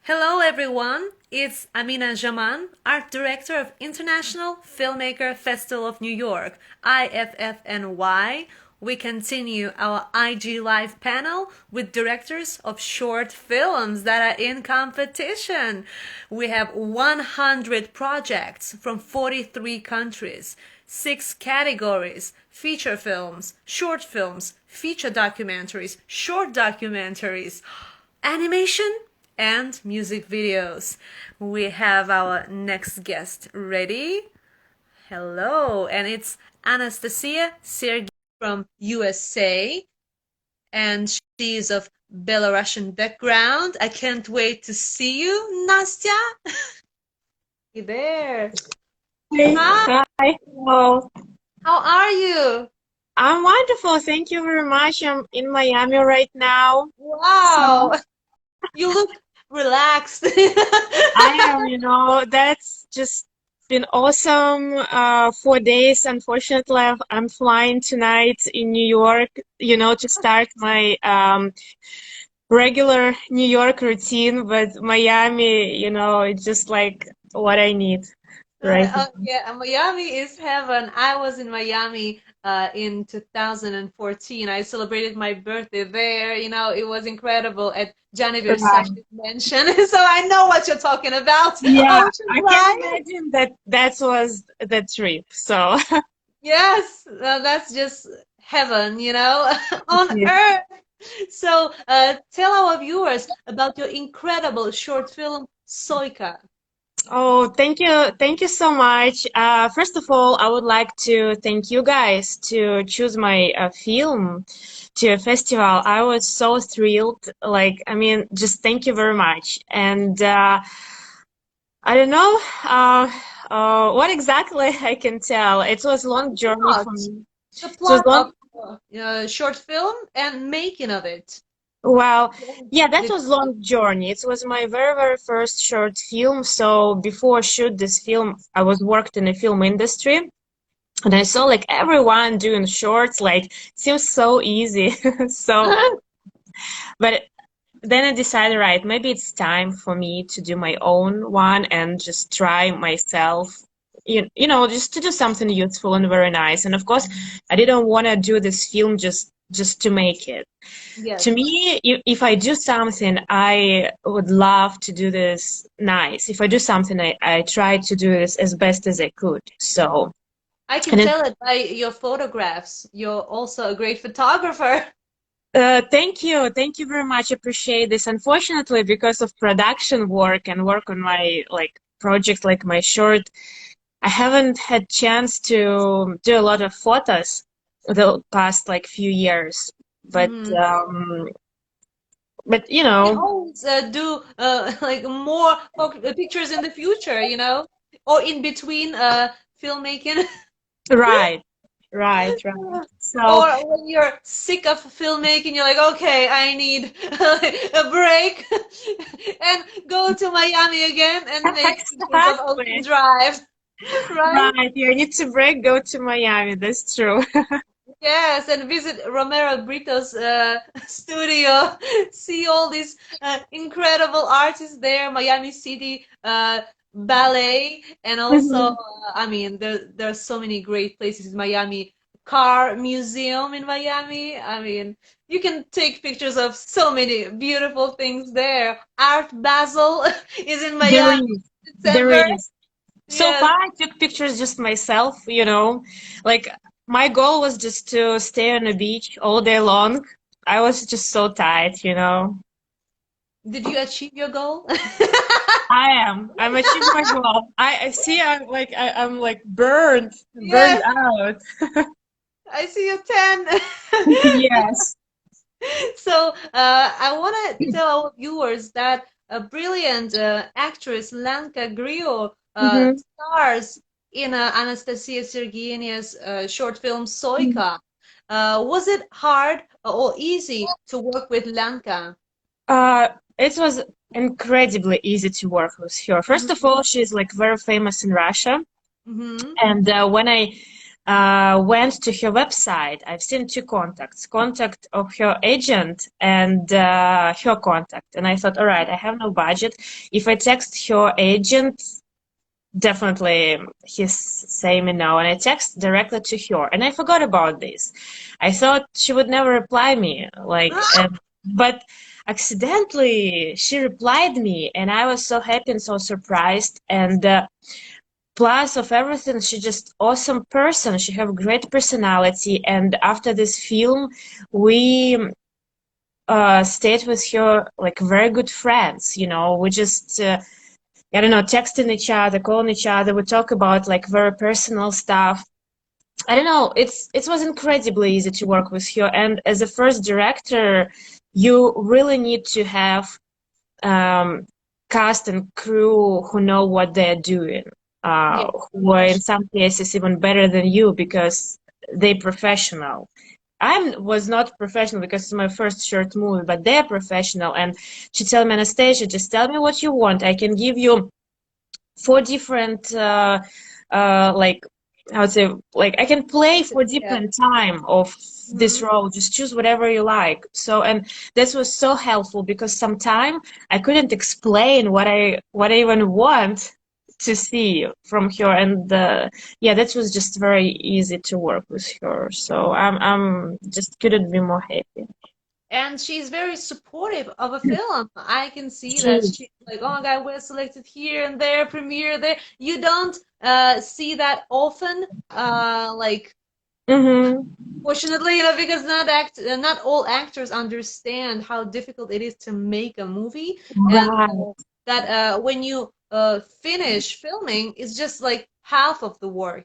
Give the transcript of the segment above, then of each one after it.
Hello, everyone. It's Amina Jaman, Art Director of International Filmmaker Festival of New York, IFFNY. We continue our IG Live panel with directors of short films that are in competition. We have 100 projects from 43 countries, 6 categories: feature films, short films, feature documentaries, short documentaries, animation, and music videos. We have our next guest ready. Hello, and it's Anastasiya Sergienya from USA, and she's of Belarusian background. I can't wait to see you, Nastya. Hey there. Hi. Hi, Hi. Hello. how are you? I'm wonderful. Thank you very much. I'm in Miami right now. So Wow, you look relaxed. I am, that's just been awesome. 4 days. Unfortunately, I'm flying tonight in New York, to start my regular New York routine. But Miami, it's just like what I need right now. Yeah, Miami is heaven. I was in Miami in 2014. I celebrated my birthday there. It was incredible at Gianni Right. Versace's mansion. So I know what you're talking about. Yeah, Ocean I can Drive. imagine that was the trip. So. Yes, that's just heaven, on earth. So tell our viewers about your incredible short film, Soika. Oh, thank you. Thank you so much. First of all, I would like to thank you guys to choose my film to a festival. I was so thrilled. Just thank you very much. And I don't know what exactly I can tell. It was a long journey Plot. for me. The It was plot long. of short film and making of it. Well, When yeah, that did was long journey. It was my very, very first short film. So before I shoot this film, I was worked in the film industry. And I saw like everyone doing shorts, like seems so easy. So, but then I decided, right, maybe it's time for me to do my own one and just try myself, just to do something useful and very nice. And of course, I didn't want to do this film just to make it. To Yes, me, if I do something, I would love to do this nice. If I do something, I try to do this as best as I could. So, I can and it tell it by your photographs. You're also a great photographer. Thank you. Thank you very much. Appreciate this. Unfortunately, because of production work and work on my like project, like my short, I haven't had chance to do a lot of photos the past like few years. But Mhm. but You can always do like more pictures in the future, or in between filmmaking. right, right. So Or when you're sick of filmmaking, you're like, okay, I need a break and go to Miami again and make pictures of Ocean exactly. Drive, right? Right. You need to break, go to Miami. That's true. Yes, and visit Romero Brito's studio, see all these incredible artists there, Miami City Ballet, and also, I mean, there are so many great places in Miami. Car Museum in Miami. I mean, you can take pictures of so many beautiful things there. Art Basel is in There Miami is. in There December. is. So Yes. far, I took pictures just myself, Like, my goal was just to stay on the beach all day long. I was just so tired. Did you achieve your goal? I am. I'm achieved my goal. I see. I'm like burned Yes. out. I see you 10. Yes. So I want to tell our viewers that a brilliant actress, Lanka Griot, hmm stars in Anastasiya Sergienya's short film Soika. Was it hard or easy to work with Lanka? Uh, it was incredibly easy to work with her. First of Mm-hmm. all, she's like very famous in Russia, Mm-hmm. and when I went to her website. I've seen two contacts, contact of her agent and her contact. And I thought, all right, I have no budget. If I text her agent, definitely he's saying me no. And I text directly to her. And I forgot about this. I thought she would never reply me, but accidentally she replied me, and I was so happy and so surprised. And plus of everything, she's just awesome person. She have great personality. And after this film, we stayed with her like very good friends. We just I don't know, texting each other, calling each other. We talk about like very personal stuff. I don't know. It was incredibly easy to work with her. And as a first director, you really need to have cast and crew who know what they're doing, Yeah. who are in some cases even better than you because they professional. I was not professional because it's my first short movie, but they're professional. And she told me, Anastasia, just tell me what you want. I can give you four different, like, I would say, like, I can play for Yeah. different time of this Mhm. role. Just choose whatever you like. So, and this was so helpful because sometime I couldn't explain what I even want to see from her. And yeah, that was just very easy to work with her. So I'm just couldn't be more happy. And she's very supportive of a film. I can see that She, she's like, oh my God, we're selected here and there, premiere there. You don't see that often. Like, mm-hmm. fortunately, because not all actors understand how difficult it is to make a movie, and Right. that when you finish filming, it's just like half of the work.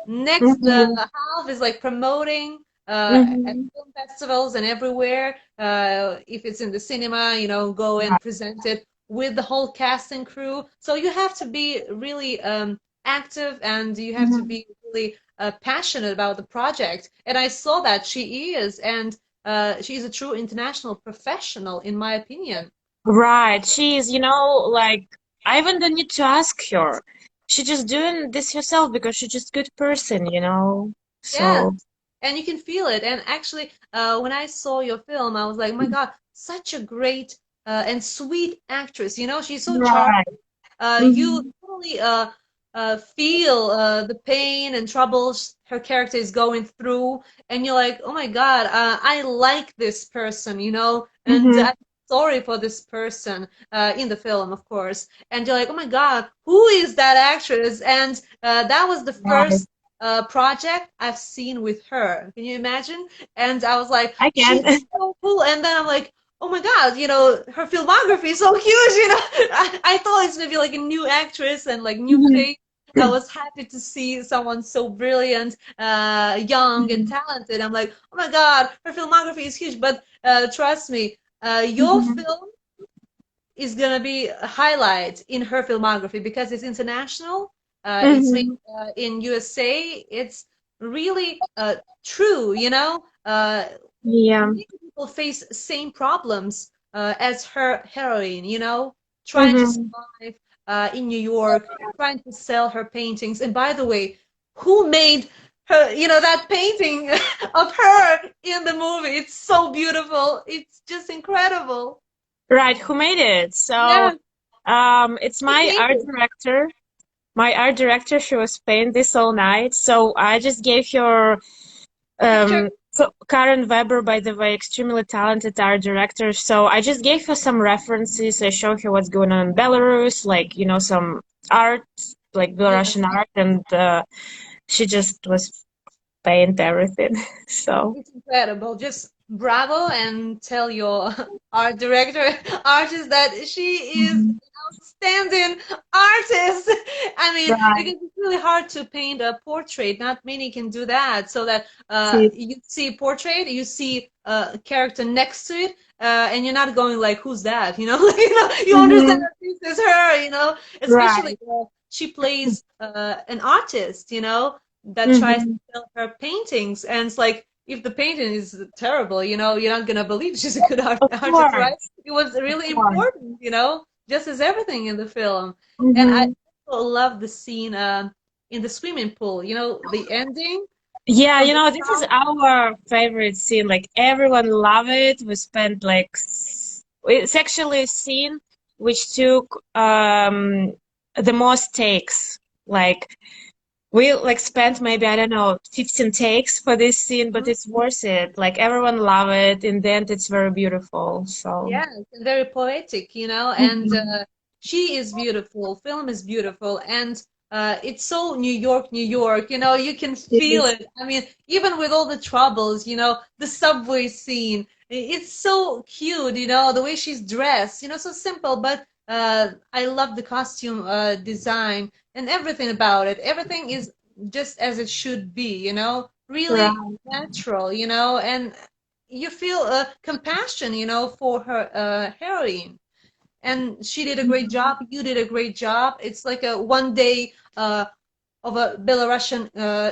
Next Mm-hmm. half is like promoting at Mm-hmm. film festivals and everywhere. If it's in the cinema, go and Right. present it with the whole cast and crew. So you have to be really active, and you have to Mm-hmm. be really passionate about the project. And I saw that she is, and she's a true international professional, in my opinion. Right. She's, like I even don't need to ask her. She just doing this herself because she's just good person. Yeah, So, and you can feel it. And actually, when I saw your film, I was like, oh my God, such a great and sweet actress. She's so charming. right. You Mm-hmm. totally feel the pain and troubles her character is going through, and you're like, oh my God, I like this person, and Mm-hmm. I'm sorry for this person in the film, of course. And you're like, oh my God, who is that actress? And that was the Right. first project I've seen with her. Can you imagine? And I was like, I she's can. so cool. And then I'm like, oh my God, her filmography is so huge. I thought it's gonna be like a new actress and like new Mhm. face. I was happy to see someone so brilliant, young and Mhm. talented. I'm like, oh my God, her filmography is huge. But trust me, your Mhm. film is gonna be a highlight in her filmography because it's international. It's made Mhm. in USA. It's really true. Yeah. Many people face same problems as her heroine, trying to Mhm. survive in New York, trying to sell her paintings. And by the way, who made that painting of her in the movie? It's so beautiful. It's just incredible. Right. Who made it? So, Yeah, it's who my art painted? director. My art director, she was painting this all night. So I just gave her Picture? so Karen Weber, by the way, extremely talented art director. So I just gave her some references. I showed her what's going on in Belarus, like, some art, like Yes. Belarusian art, and she just was paint everything. So, It's incredible. Just bravo and tell your art director, artist, that she is mhm. an outstanding artist. I mean, Right. because it's really hard to paint a portrait. Not many can do that. So that See, you see portrait, you see a character next to it, and you're not going like, "Who's that?" You understand hmm that this is her. Especially right. she plays an artist, that tries to hmm sell her paintings, and it's like, if the painting is terrible, you're not gonna believe she's a good Of artist, right? course. It was Of really course. important, just as everything in the film. And I hmm also love the scene. in the swimming pool. You know, the ending Yeah, from the this is song. our favorite scene. Like everyone love it. We spent like it's actually a scene which took the most takes. Like we like spent maybe I don't know 15 takes for this scene, but it's worth it. Like everyone love it. In the end, it's very beautiful. So Yes, and very poetic, you know, and Mhm. she is beautiful. Film is beautiful, and it's so New York, New York. You know, you can feel Yes. it. I mean, even with all the troubles, you know, the subway scene, it's so cute. You know, the way she's dressed. You know, so simple, but I love the costume design and everything about it. Everything is just as it should be. You know, really Right. natural. You know, and you feel compassion, you know, for her heroine. And she did a great job. You did a great job. It's like a one day of a Belarusian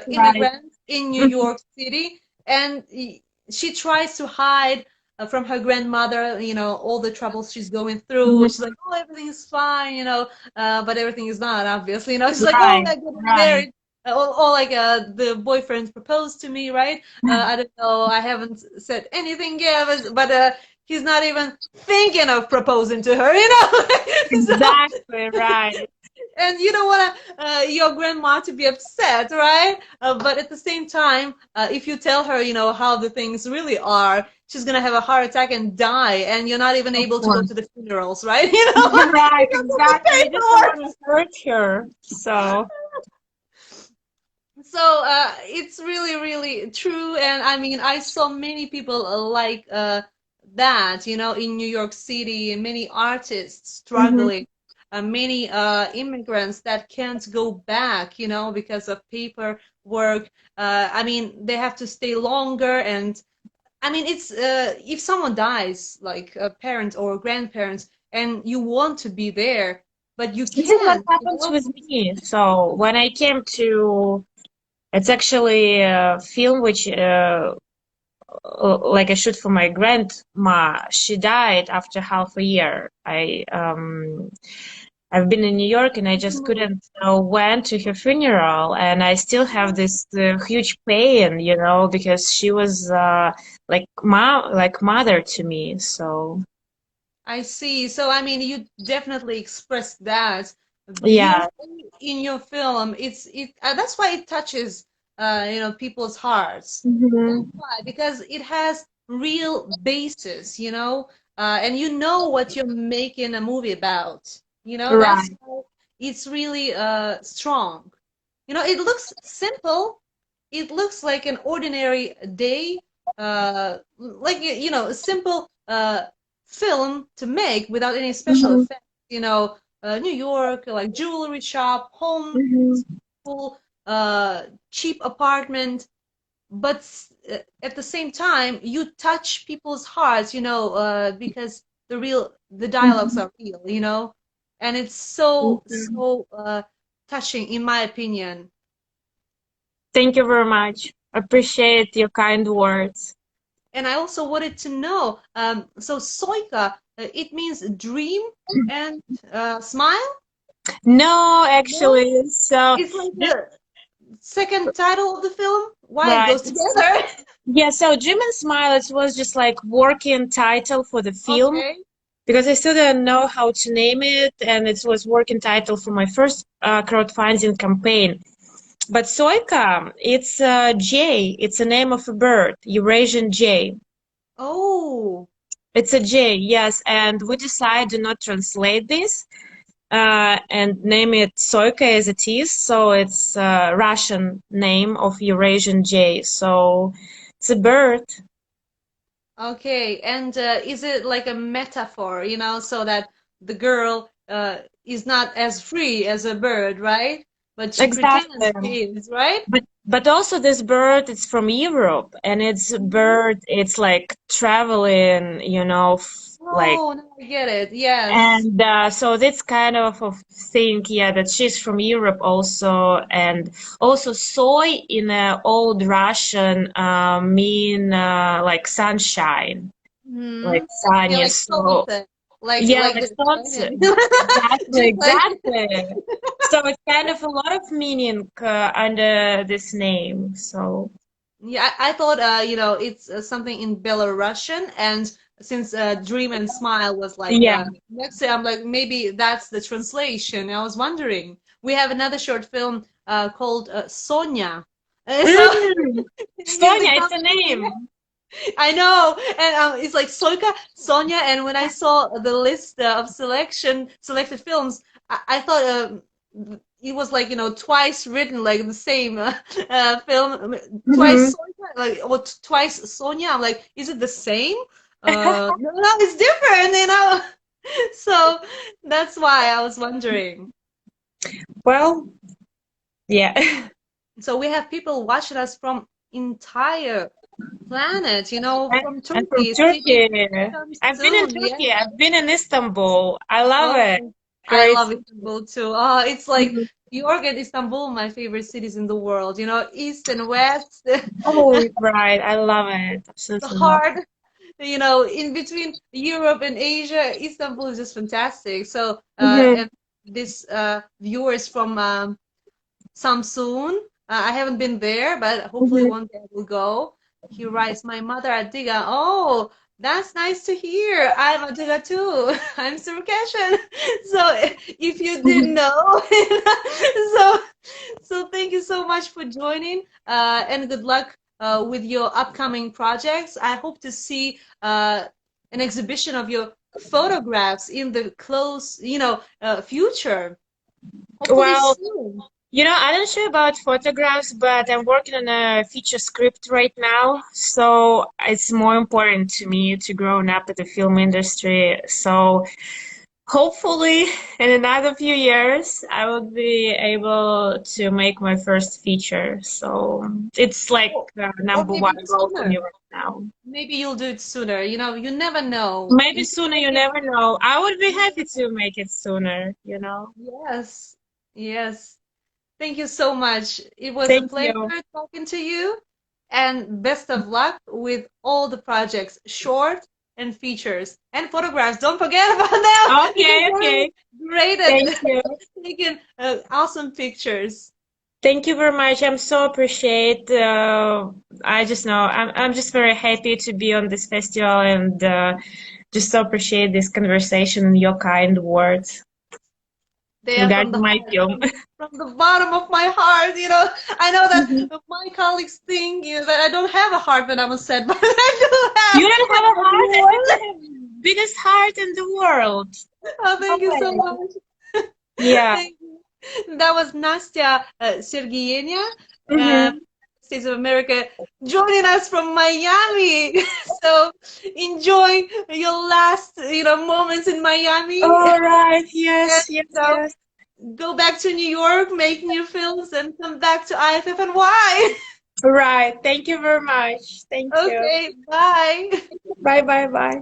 Right. immigrant in New Mhm. York City, and she tries to hide from her grandmother, you know, all the troubles she's going through. She's like, "Oh, everything is fine," you know, but everything is not, obviously. You know, she's like, "Oh, Right. I'm getting Right. married." Or like the boyfriend proposed to me, right? I don't know. I haven't said anything yet, but he's not even thinking of proposing to her, you know. So Exactly. Right. and you don't want your grandma to be upset, right? But at the same time, if you tell her, you know, how the things really are, she's gonna have a heart attack and die, and you're not even Of able to go course. to the funerals, right? You know, Right, because of the exactly. You just don't paperwork. want to hurt her. So, So it's really, really true, and I mean, I saw many people like that, you know, in New York City, many artists hmm struggling, many immigrants that can't go back, you know, because of paperwork. I mean, they have to stay longer, and I mean, it's if someone dies, like a parent or grandparents, and you want to be there, but you this is what can't, you happens know. with me. So, when I came to, it's actually a film which, like I shoot for my grandma. She died after half a year. I've been in New York and I just couldn't went to her funeral, and I still have this huge pain, because she was like mother to me. So I see. So, I mean, you definitely expressed that yeah. beautifully in your film. That's why it touches, you know, people's hearts. That's hmm why, because it has real basis, you know, and you know what you're making a movie about. You know, that's Right. why it's really strong. You know, it looks simple. It looks like an ordinary day, like you know, a simple film to make without any special hmm effects. You know, New York, like jewelry shop, home, hmm school, cheap apartment, but at the same time, you touch people's hearts. You know, because the dialogues hmm are real. You know, and it's so touching, in my opinion. Thank you very much. Appreciate your kind words. And I also wanted to know, so Soika, it means dream and smile? No, No? actually, so It's like this the second title of the film? Why it right. goes together? Yeah, so Jim and Smile, it was just like working title for the film Okay. because I still didn't know how to name it, and it was working title for my first crowdfunding campaign. But Soika, it's jay. It's a name of a bird, Eurasian jay. Oh, It's a jay, yes, and we decided to not translate this and name it Soika as it is. So it's a Russian name of Eurasian jay. So it's a bird. okay. And is it like a metaphor, you know, so that the girl is not as free as a bird, right? But she pretends Exactly. she is, right? But also this bird it's from Europe, and it's a Mhm. bird it's like traveling, like, Oh, now I get it. Yes. and so that's kind of a thing, yeah, that she's from Europe also. And also soy in old Russian mean like sunshine, like Hmm. Yeah, Sanya. like So солнце, yeah, like like the sunset. Italian. Exactly, Just like exactly. So it's kind of a lot of meaning under this name. So Yeah, I thought, it's something in Belarusian, and since Dream and Smile was like yeah. let's say, I'm like, maybe that's the translation. I was wondering. We have another short film called Sonia. So Mm. music Sonia, it's a name. I know, and it's like Soika, Sonia, and when I saw the list of selected films, I thought it was like twice written like the same film, twice Hmm. Soika, like or twice Sonia. I'm like, is it the same? No, no, it's different. So that's why I was wondering. Well, yeah. So we have people watching us from entire planet, from I'm from Turkey. Maybe Turkey. come I've been in soon. Yeah. Turkey. I've been in Istanbul. I love it. Oh, I Great. love Istanbul too. It's like Mhm. York and Istanbul, my favorite cities in the world. East and west, Oh, right. I love it. the Absolutely love heart, in between Europe and Asia, Istanbul is just fantastic. So, it. Hmm. and this viewer is from Samsun. I haven't been there, but hopefully Hmm. one day I will go. He writes, "My mother Adiga." Oh, that's nice to hear. I'm Adiga too. I'm Circassian. So if you didn't know, so thank you so much for joining, and good luck with your upcoming projects. I hope to see an exhibition of your photographs in the close, future. Hopefully Well, soon. I'm not sure about photographs, but I'm working on a feature script right now. So it's more important to me to grow up in the film industry. So hopefully, in another few years, I will be able to make my first feature. So it's like Or, or number one maybe goal for me sooner. right now. Maybe you'll do it sooner. You never know. Maybe You can sooner, make you it. never know. I would be happy to make it sooner. Yes. Yes. Thank you so much. It was a Thank pleasure you. talking to you, and best of luck with all the projects, short and features and photographs. Don't forget about them because Okay, you're okay. great Thank at you. taking awesome pictures. Thank you very much. I'm so appreciate. I just know I'm just very happy to be on this festival and just so appreciate this conversation and your kind words They are from regarding the my heart, film. from the bottom of my heart. I know Mhm. that my colleagues think that I don't have a heart when I'm on set, but I do You have. don't have a And heart, and you yours. have biggest heart in the world. Oh, No thank you so way. much. Yeah. Thank you. That was Nastya Sergienya, uh, Hmm. States of America, joining us from Miami. So enjoy your last, moments in Miami. All right. And, Yes, yes, yes. go back to New York, make new films, and come back to IFF and Y. All right. Thank you very much. Thank you. Okay, bye. Bye, bye, bye.